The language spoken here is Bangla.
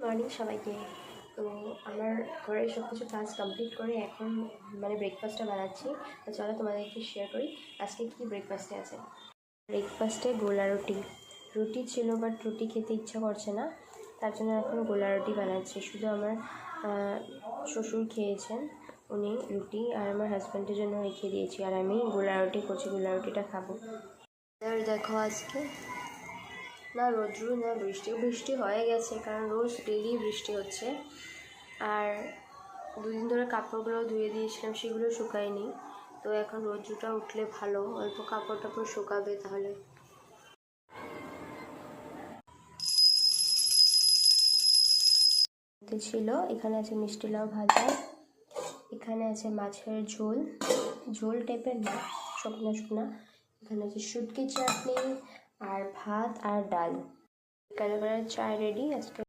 মর্নিং সবাইকে। তো আমার ঘরের সব কিছু কাজ কমপ্লিট করে এখন ব্রেকফাস্টটা বানাচ্ছি। তো চলো তোমাদেরকে শেয়ার করি আজকে কী ব্রেকফাস্টে আছে। ব্রেকফাস্টে গোলা রুটি ছিল, বাট রুটি খেতে ইচ্ছা করছে না, তার জন্য এখন গোলা রুটি বানাচ্ছি। শুধু আমার শ্বশুর খেয়েছেন, উনি রুটি, আর আমার হাজব্যান্ডের জন্য রেখে দিয়েছি, আর আমি গোলা রুটি করছি, গোলা রুটিটা খাবো। আর দেখো আজকে না রোদ্রু না বৃষ্টি হয়ে গেছে, কারণ রোজ ডেলি বৃষ্টি হচ্ছে। আর দুদিন ধরে কাপড়গুলো ধুয়ে দিয়েছিলাম, সেগুলো শুকায়নি। তো এখন রোদ্রুটা উঠলে ভালো, অল্প কাপড় টাপড় শুকাবে তাহলে। ছিল এখানে আছে মিষ্টি লাউ ভাজা, এখানে আছে মাছের ঝোল টাইপের না, শুকনা শুকনা। এখানে আছে শুটকি চাটনি আর ভাত আর ডাল। বিকালবেলার চা রেডি আজকে।